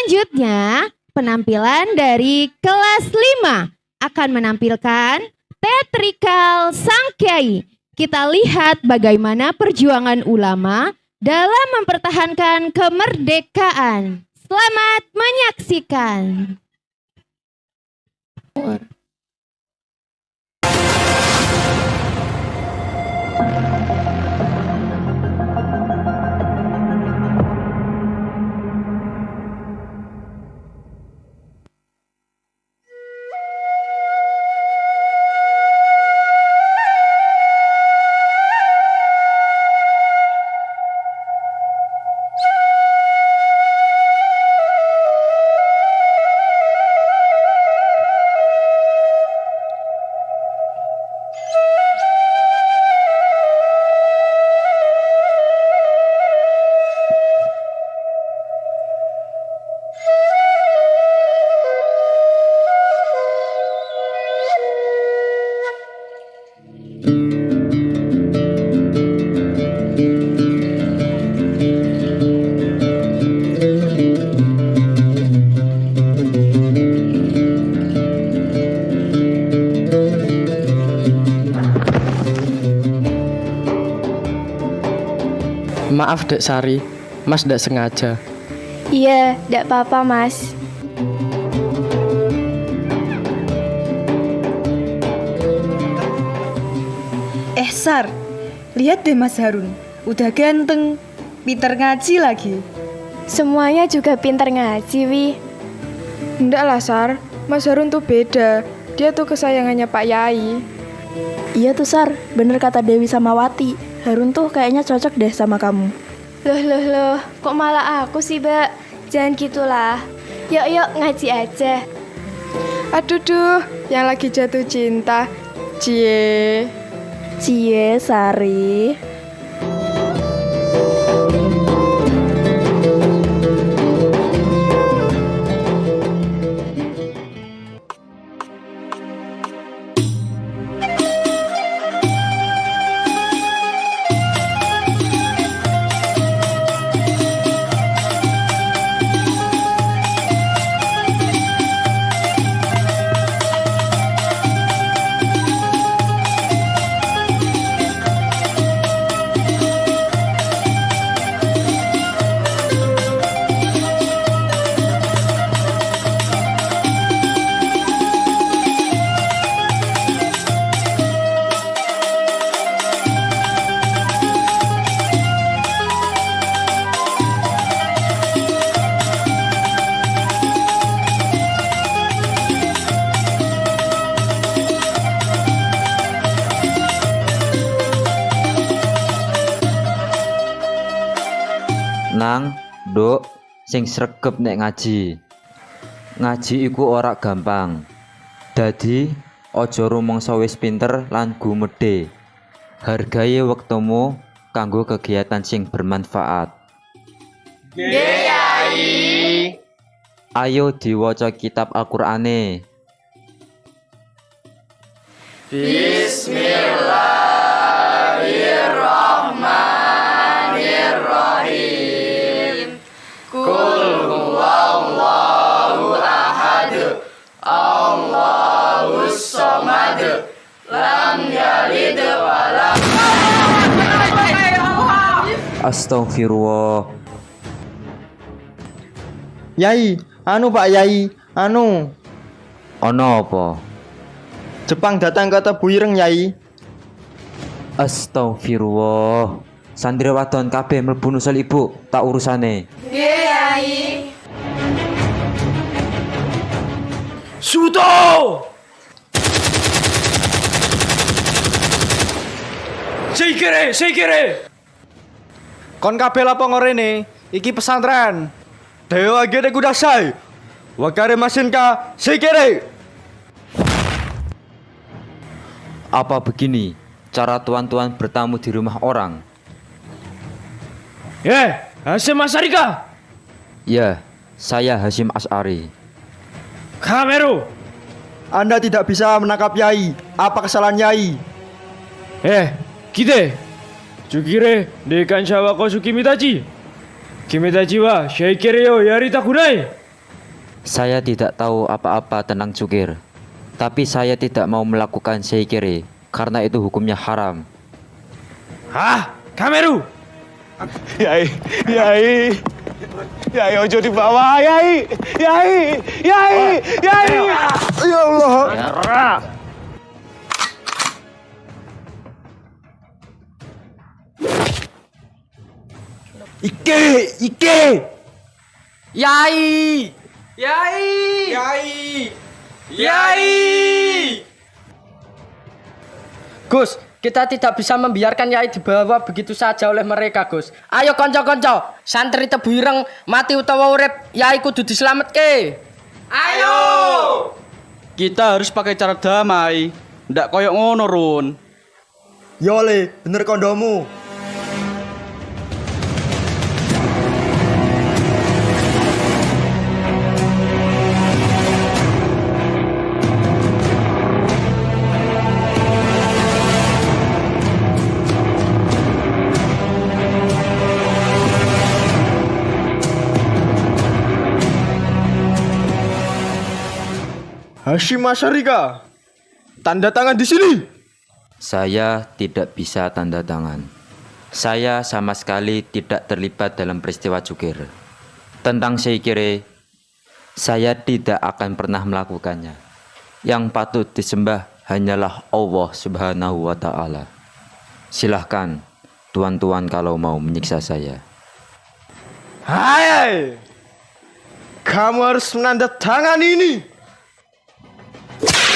Selanjutnya, penampilan dari kelas 5 akan menampilkan teatrikal Sang Kyai. Kita lihat bagaimana perjuangan ulama dalam mempertahankan kemerdekaan. Selamat menyaksikan. Maaf Dek Sari, Mas tidak sengaja. Iya, tidak apa-apa Mas. Sar, lihat deh Mas Harun, udah ganteng, pinter ngaji lagi. Semuanya juga pintar ngaji, Wi. Enggak lah Sar, Mas Harun tuh beda. Dia tuh kesayangannya Pak Yai. Iya tuh Sar, bener kata Dewi Samawati. Harun tuh kayaknya cocok deh sama kamu. Loh, kok malah aku sih, Mbak? Jangan gitulah. Yuk ngaji aja. Aduh duh, yang lagi jatuh cinta. Cie. Cie Sari. Nang, Dok, sing sregep nek ngaji. Ngaji iku ora gampang. Dadi aja rumangsa wis pinter lan gumedhe. Hargae wektumu kanggo kegiatan sing bermanfaat. Nggih, Yai. Ayo diwaca kitab Al-Qur'ane. Bismillahirrahmanirrahim. Qul huwallahu ahad. Allahus samad. Lam yalid wa lam Astagfirullah. Yai, Pak Yai, Ono Apa? Jepang datang ke Tebuireng Yai. Astagfirullah. Santri wadon kabeh mlebu nusul ibu, tak urusane. Nggih, Yai. Suto! Seikere. Kon kabeh lapo ngorene? Iki pesantren. Dewa gede kudasai. Wakare masinka sekere. Apa begini cara tuan-tuan bertamu di rumah orang? Hasim Asarika. Ya, saya Hasyim As'ari. Kamero. Anda tidak bisa menangkap Yai. Apa kesalahan Yai? Kite. Tsukire dekan shawa kosu kimitachi. Kimitachi wa seikere yo yarita kunai. Saya tidak tahu apa-apa tentang cukir. Tapi saya tidak mau melakukan seikiri karena itu hukumnya haram. Hah? Kameru? Yai, Yai, Yai ojo dibawa, Yai, Yai, Yai, Yai. Ya Allah. Ike, Ike. Yai! Yai! Yai! Yai! Gus, kita tidak bisa membiarkan Yai dibawa begitu saja oleh mereka, Gus. Ayo konco-konco, santri Tebu Ireng mati utawa urip, Yai kudu diselametke. Ayo! Kita harus pakai cara damai, ndak koyok ngono, Run. Yole, bener kondomu. Hashim Asyarika, tanda tangan di sini. Saya tidak bisa tanda tangan. Saya sama sekali tidak terlibat dalam peristiwa cukir. Tentang seikiri, saya tidak akan pernah melakukannya. Yang patut disembah hanyalah Allah Subhanahu wa Ta'ala. Silahkan, tuan-tuan, kalau mau menyiksa saya. Hai, kamu harus menandatangani ini.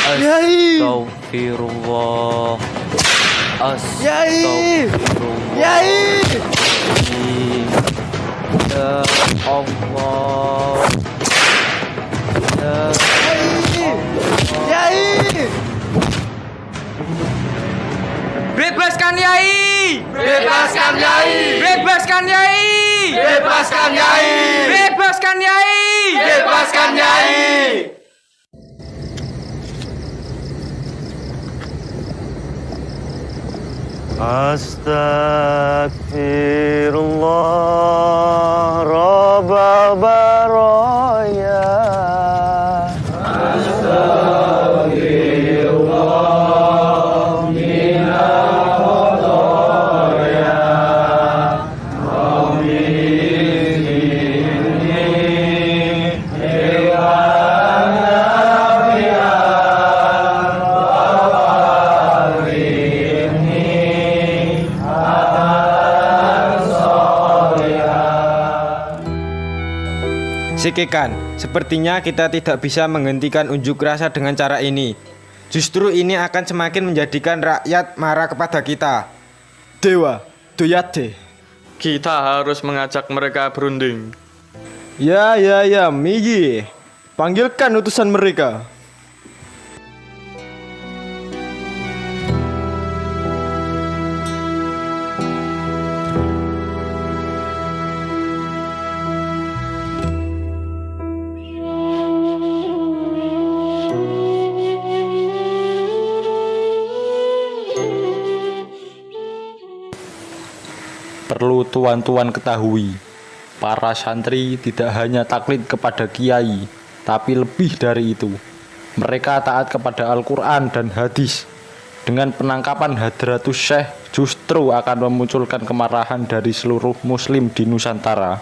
Yai, Astagfirullah. Yai, Astagfirullah. Yai. Ya Allah. Ya Yai, Bebaskan Yai! bebaskan Yai, Bebaskan Yai! bebaskan Yai, Bebaskan Yai! bebaskan Yai. Astagfirullah Rabbal Baraya. Sikikan, sepertinya kita tidak bisa menghentikan unjuk rasa dengan cara ini. Justru ini akan semakin menjadikan rakyat marah kepada kita. Dewa, Doyate. Kita harus mengajak mereka berunding. Ya, Migi. Panggilkan utusan mereka. Perlu tuan-tuan ketahui, para santri tidak hanya taklid kepada kiai, tapi lebih dari itu. Mereka taat kepada Al-Quran dan hadis. Dengan penangkapan Hadratus Syekh justru akan memunculkan kemarahan dari seluruh muslim di Nusantara.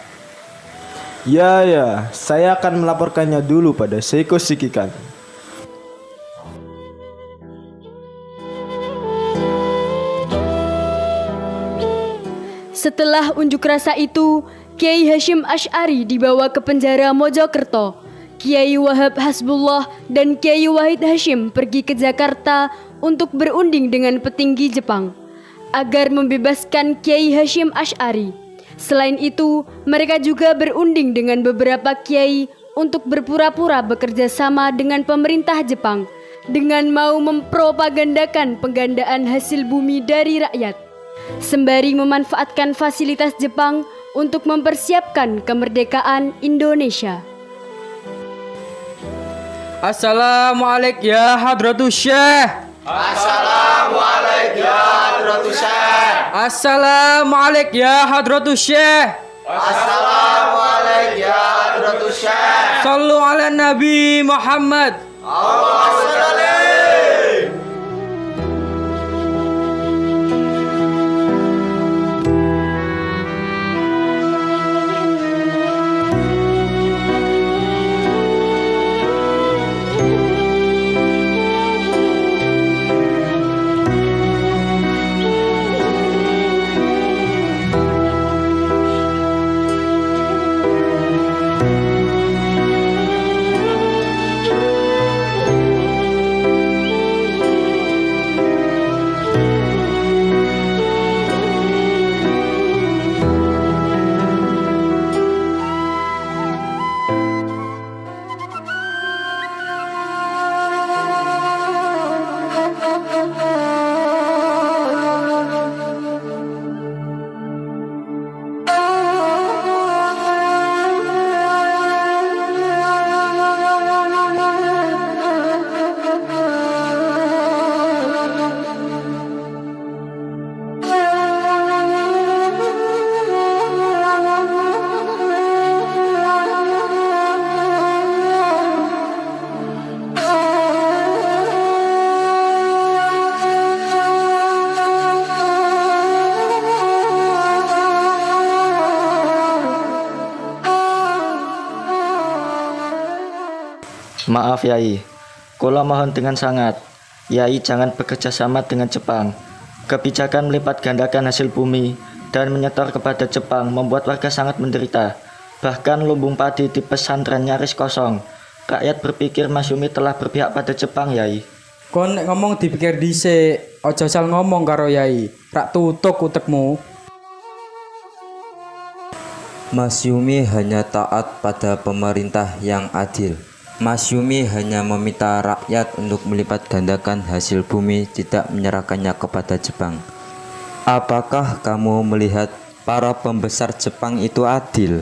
Ya, saya akan melaporkannya dulu pada Seiko Sikikan. Setelah unjuk rasa itu, Kiai Hashim Asy'ari dibawa ke penjara Mojokerto. Kiai Wahab Hasbullah dan Kiai Wahid Hashim pergi ke Jakarta untuk berunding dengan petinggi Jepang agar membebaskan Kiai Hashim Asy'ari. Selain itu, mereka juga berunding dengan beberapa kiai untuk berpura-pura bekerja sama dengan pemerintah Jepang dengan mau mempropagandakan penggandaan hasil bumi dari rakyat, sembari memanfaatkan fasilitas Jepang untuk mempersiapkan kemerdekaan Indonesia. Assalamualaikum ya Hadratus Syekh. Assalamualaikum ya Hadratus Syekh. Assalamualaikum ya Hadratus Syekh. Assalamualaikum ya Hadratus Syekh. Sallu ala Nabi Muhammad. Maaf Yai, kula mohon dengan sangat, Yai jangan bekerja sama dengan Jepang. Kebijakan melipat gandakan hasil bumi dan menyetor kepada Jepang membuat warga sangat menderita. Bahkan lumbung padi di pesantren nyaris kosong. Rakyat berpikir Mas Yumi telah berpihak pada Jepang, Yai. Kon nek ngomong dipikir dhisik, aja asal ngomong karo Yai. Rak tutuk utekmu. Mas Yumi hanya taat pada pemerintah yang adil. Mas Yumi hanya meminta rakyat untuk melipat gandakan hasil bumi, tidak menyerahkannya kepada Jepang. Apakah kamu melihat para pembesar Jepang itu adil?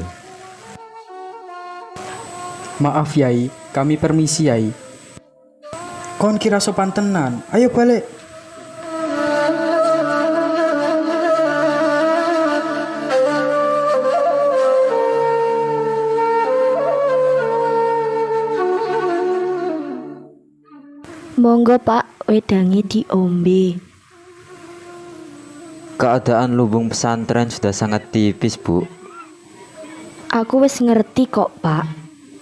Maaf Yai, kami permisi Yai. Kon kira sopan tenan, ayo balik. Monggo Pak, wedangi diombe. Keadaan lubung pesantren sudah sangat tipis, Bu. Aku wis ngerti kok Pak.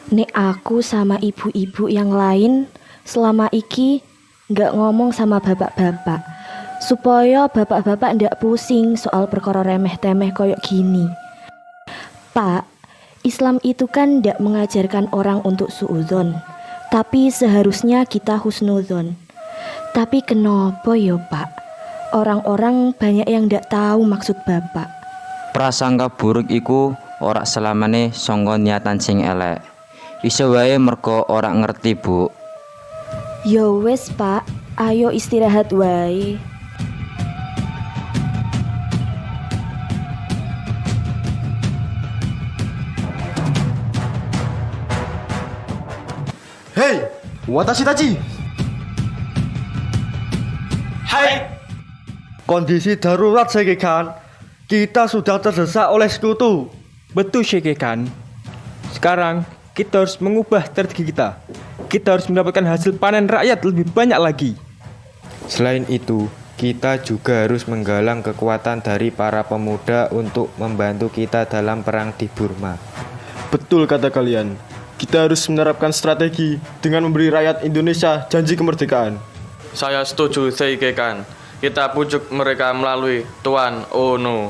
Nek aku sama ibu-ibu yang lain selama iki nggak ngomong sama bapak-bapak, supaya bapak-bapak ndak pusing soal perkara remeh-temeh koyok gini. Pak, Islam itu kan ndak mengajarkan orang untuk suudzon, tapi seharusnya kita husnudzon. Tapi kenapa ya Pak? Orang-orang banyak yang ndak tahu maksud bapak. Prasangka buruk iku ora selamane sangka niatan sing elek. Iso wae mergo ora ngerti, Bu. Ya wes Pak, ayo istirahat wae. Hei, watashi tachi. Hai. Kondisi darurat Sekekan. Kita sudah terdesak oleh sekutu. Betul Sekekan. Sekarang kita harus mengubah strategi kita. Kita harus mendapatkan hasil panen rakyat lebih banyak lagi. Selain itu, kita juga harus menggalang kekuatan dari para pemuda untuk membantu kita dalam perang di Burma. Betul kata kalian. Kita harus menerapkan strategi dengan memberi rakyat Indonesia janji kemerdekaan. Saya setuju, Seikekan. Kita pujuk mereka melalui Tuan Ono.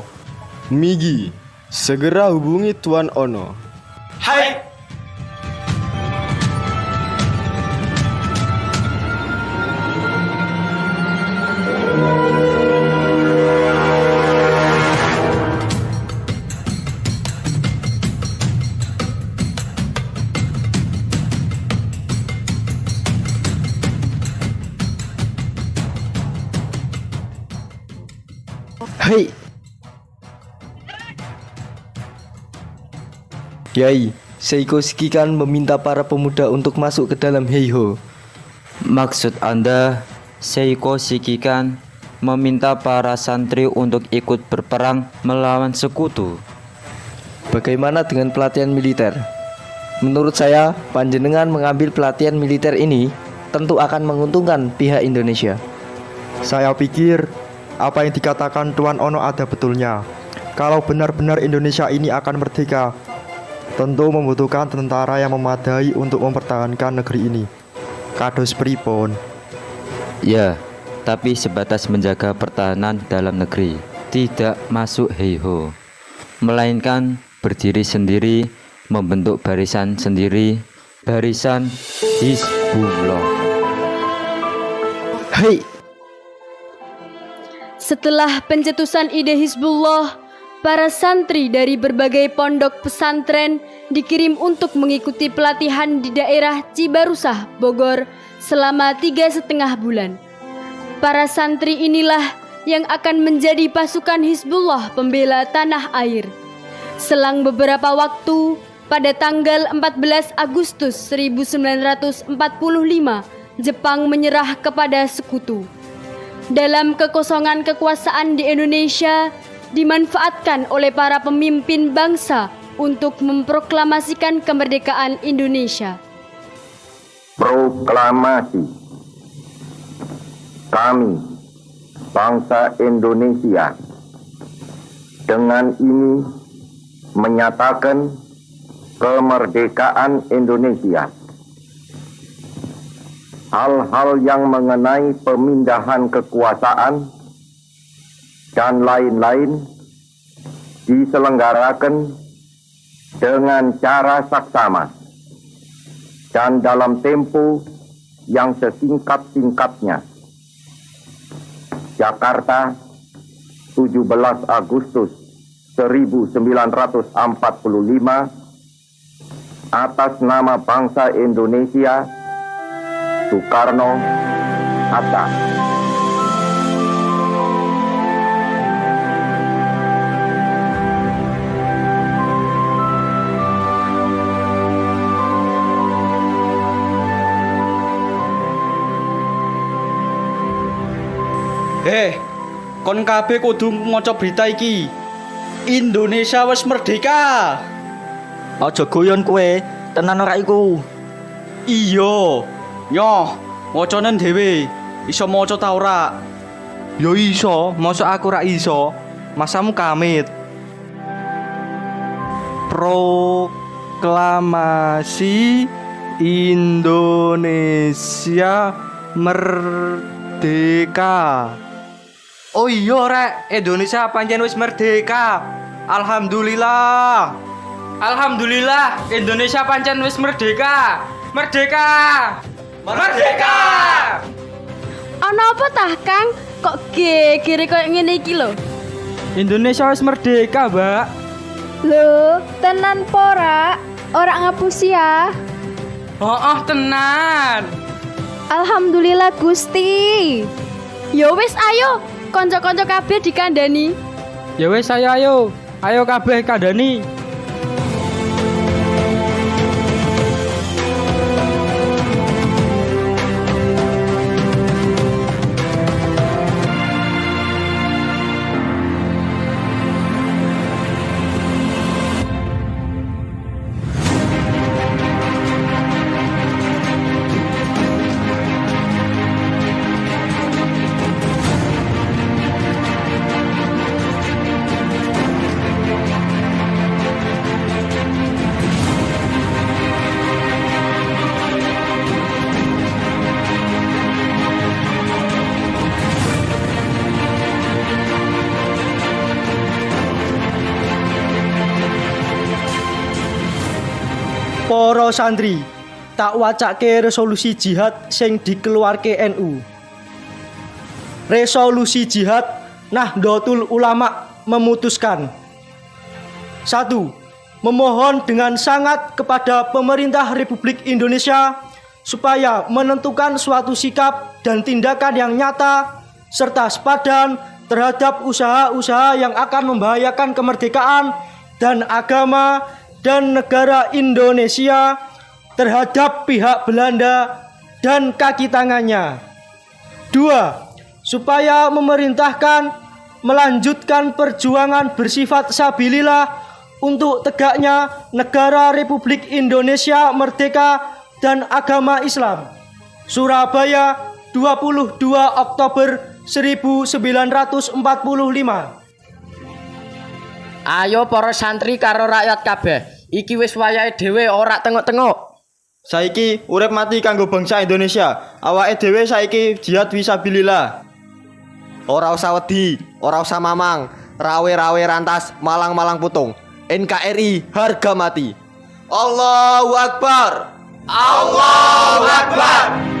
Migi, segera hubungi Tuan Ono. Hai. Hei. Yai, Seiko Shikikan meminta para pemuda untuk masuk ke dalam Heiho. Maksud Anda, Seiko Shikikan meminta para santri untuk ikut berperang melawan sekutu. Bagaimana dengan pelatihan militer? Menurut saya, panjenengan mengambil pelatihan militer ini tentu akan menguntungkan pihak Indonesia. Saya pikir apa yang dikatakan Tuan Ono ada betulnya. Kalau benar-benar Indonesia ini akan merdeka, tentu membutuhkan tentara yang memadai untuk mempertahankan negeri ini. Kados pripun? Ya, tapi sebatas menjaga pertahanan dalam negeri, tidak masuk heiho, melainkan berdiri sendiri, membentuk barisan sendiri, barisan Hizbullah. Hei! Setelah pencetusan ide Hizbullah, para santri dari berbagai pondok pesantren dikirim untuk mengikuti pelatihan di daerah Cibarusah, Bogor selama 3,5 bulan. Para santri inilah yang akan menjadi pasukan Hizbullah pembela tanah air. Selang beberapa waktu, pada tanggal 14 Agustus 1945, Jepang menyerah kepada sekutu. Dalam kekosongan kekuasaan di Indonesia, dimanfaatkan oleh para pemimpin bangsa untuk memproklamasikan kemerdekaan Indonesia. Proklamasi. Kami, bangsa Indonesia, dengan ini menyatakan kemerdekaan Indonesia. Hal-hal yang mengenai pemindahan kekuasaan dan lain-lain diselenggarakan dengan cara saksama dan dalam tempo yang sesingkat-singkatnya. Jakarta, 17 Agustus 1945, atas nama bangsa Indonesia, Soekarno-Hatta. Kon kabeh kudu maca berita iki. Indonesia wis merdeka. Aja guyon kowe, tenan ora iku. Iya. Nyoh, macane dhewe. Iso maca ta ora? Yo iso, masa aku ra iso. Masamu kamit. Proklamasi Indonesia merdeka. Oh iya rek, Indonesia pancen wis merdeka. Alhamdulillah. Alhamdulillah, Indonesia pancen wis merdeka. Merdeka. Merdeka. Ana apa tah, Kang? Kok gegere koyo ngene iki lho? Indonesia wis merdeka, Mbak. Lho, tenan pora? Ora ngapusi ya? Oh, tenan. Alhamdulillah Gusti. Ya wis ayo, kanca-kanca kabeh dikandani. Ya wis ayo. Ayo kabeh kandhani. Para santri, tak wacake resolusi jihad sing dikeluarke NU. Resolusi jihad Nahdlatul Ulama memutuskan 1. Memohon dengan sangat kepada pemerintah Republik Indonesia supaya menentukan suatu sikap dan tindakan yang nyata serta sepadan terhadap usaha-usaha yang akan membahayakan kemerdekaan dan agama dan negara Indonesia terhadap pihak Belanda dan kaki tangannya. 2. Supaya memerintahkan melanjutkan perjuangan bersifat sabilillah untuk tegaknya negara Republik Indonesia merdeka dan agama Islam. Surabaya, 22 Oktober 1945. Ayo para santri karo rakyat kabeh, iki wis wayahe dhewe ora tengok-tengok. Saiki urip mati kanggo bangsa Indonesia. Awake dhewe saiki jihad fisabilillah. Ora usah wedi, ora usah mamang, rawe-rawe rantas, malang-malang putung. NKRI harga mati. Allahu Akbar. Allahu Akbar.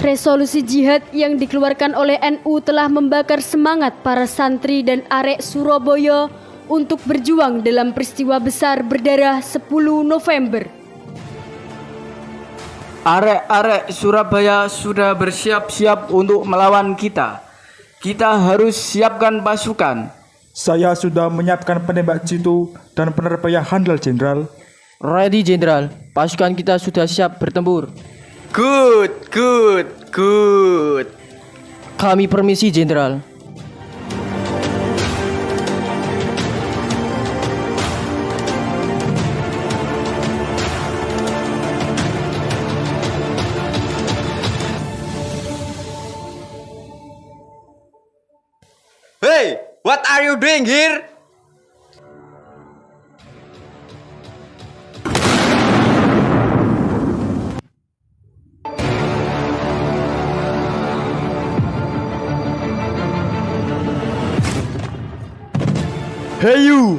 Resolusi jihad yang dikeluarkan oleh NU telah membakar semangat para santri dan arek Surabaya untuk berjuang dalam peristiwa besar berdarah 10 November. Arek-arek Surabaya sudah bersiap-siap untuk melawan kita. Kita harus siapkan pasukan. Saya sudah menyiapkan penembak jitu dan penerbaya handal, Jenderal. Ready, Jenderal. Pasukan kita sudah siap bertempur. Good. Kami permisi, Jenderal. Hey, what are you doing here? Hey you!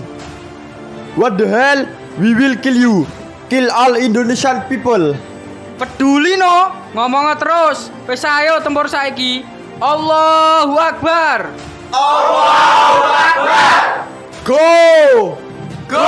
What the hell? We will kill you. Kill all Indonesian people. Peduli no, ngomongnya terus. Wes ayo tempur saiki. Allahu Akbar. Allahu Akbar. Go! Go!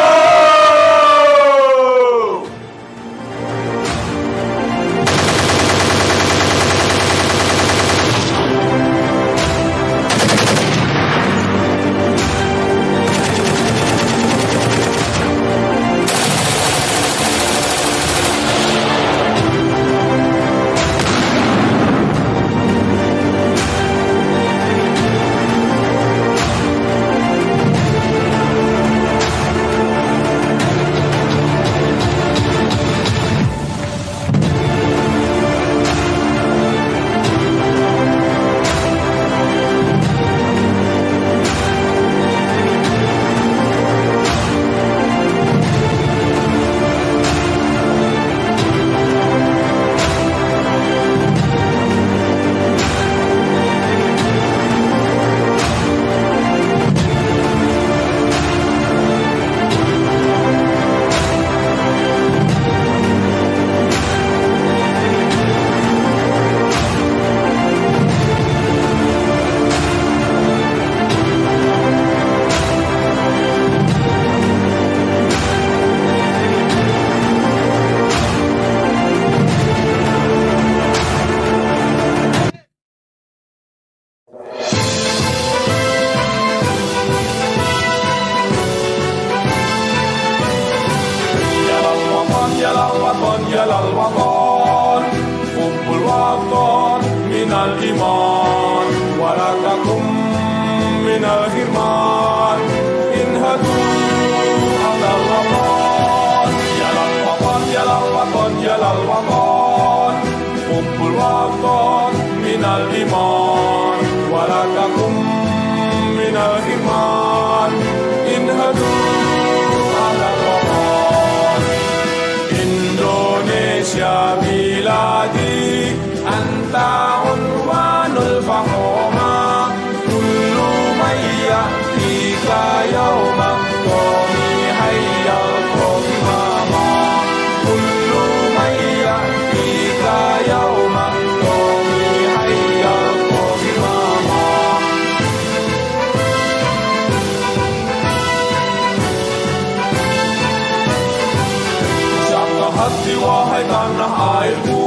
hati wahai tanah airku,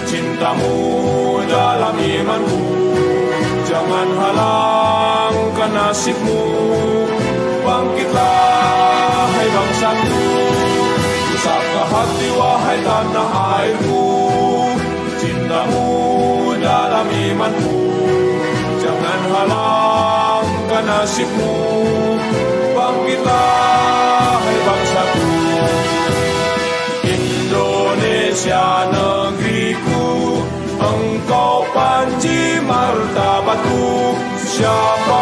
cintamu dalam imanku. Jangan halangkan nasibmu, bangkitlah hai bangsaku. Usapkan hati wahai tanah airku, cintamu dalam imanku. Jangan halangkan nasibmu, bangkitlah hai bangsaku. Indonesia negeriku, engkau panji martabatku. Siapa